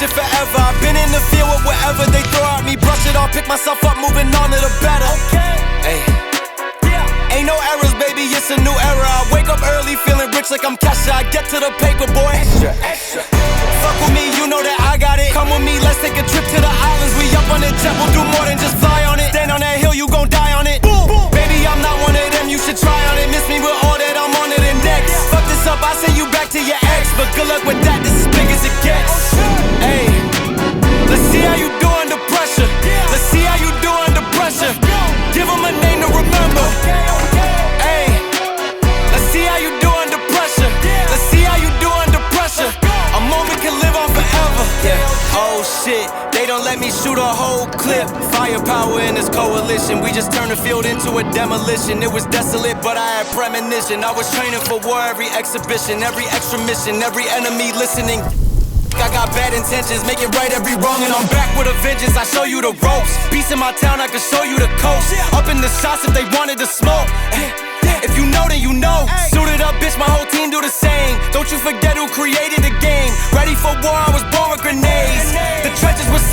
shit forever. I've been in the field with whatever they throw at me. Brush it off, pick myself up, moving on to the better. Hey. Ain't no errors, baby, it's a new era. I wake up early, feeling rich like I'm Kesha. I get to the paper, boy. Extra, extra. Fuck with me, you know that I got it. Come with me, let's take a trip to the islands. We up on the jet, we'll do more than just fly on it. Stand on that hill, you gon' die on it. Boom, boom. Baby, I'm not one of them, you should try on it. Miss me with all that, I'm on to the next. Fuck this up, I send you back to your ex. But good luck with that, this is big as it gets. Hey, let's see how you do under pressure. Let's see how you do under pressure. Give them a name to remember. Hey, let's see how you do under pressure. Let's see how you do under pressure. A moment can live on forever. Yeah. Oh shit, they don't let me shoot a whole clip. Firepower in this coalition. We just turned the field into a demolition. It was desolate, but I had premonition. I was training for war, every exhibition, every extra mission, every enemy listening. I got bad intentions, make it right every wrong, and I'm back with a vengeance. I show you the ropes. Peace in my town, I can show you the coast. Up in the shots if they wanted to smoke. If you know, then you know. Suited up, bitch, my whole team do the same. Don't you forget who created the game. Ready for war, I was born with grenades. The trenches were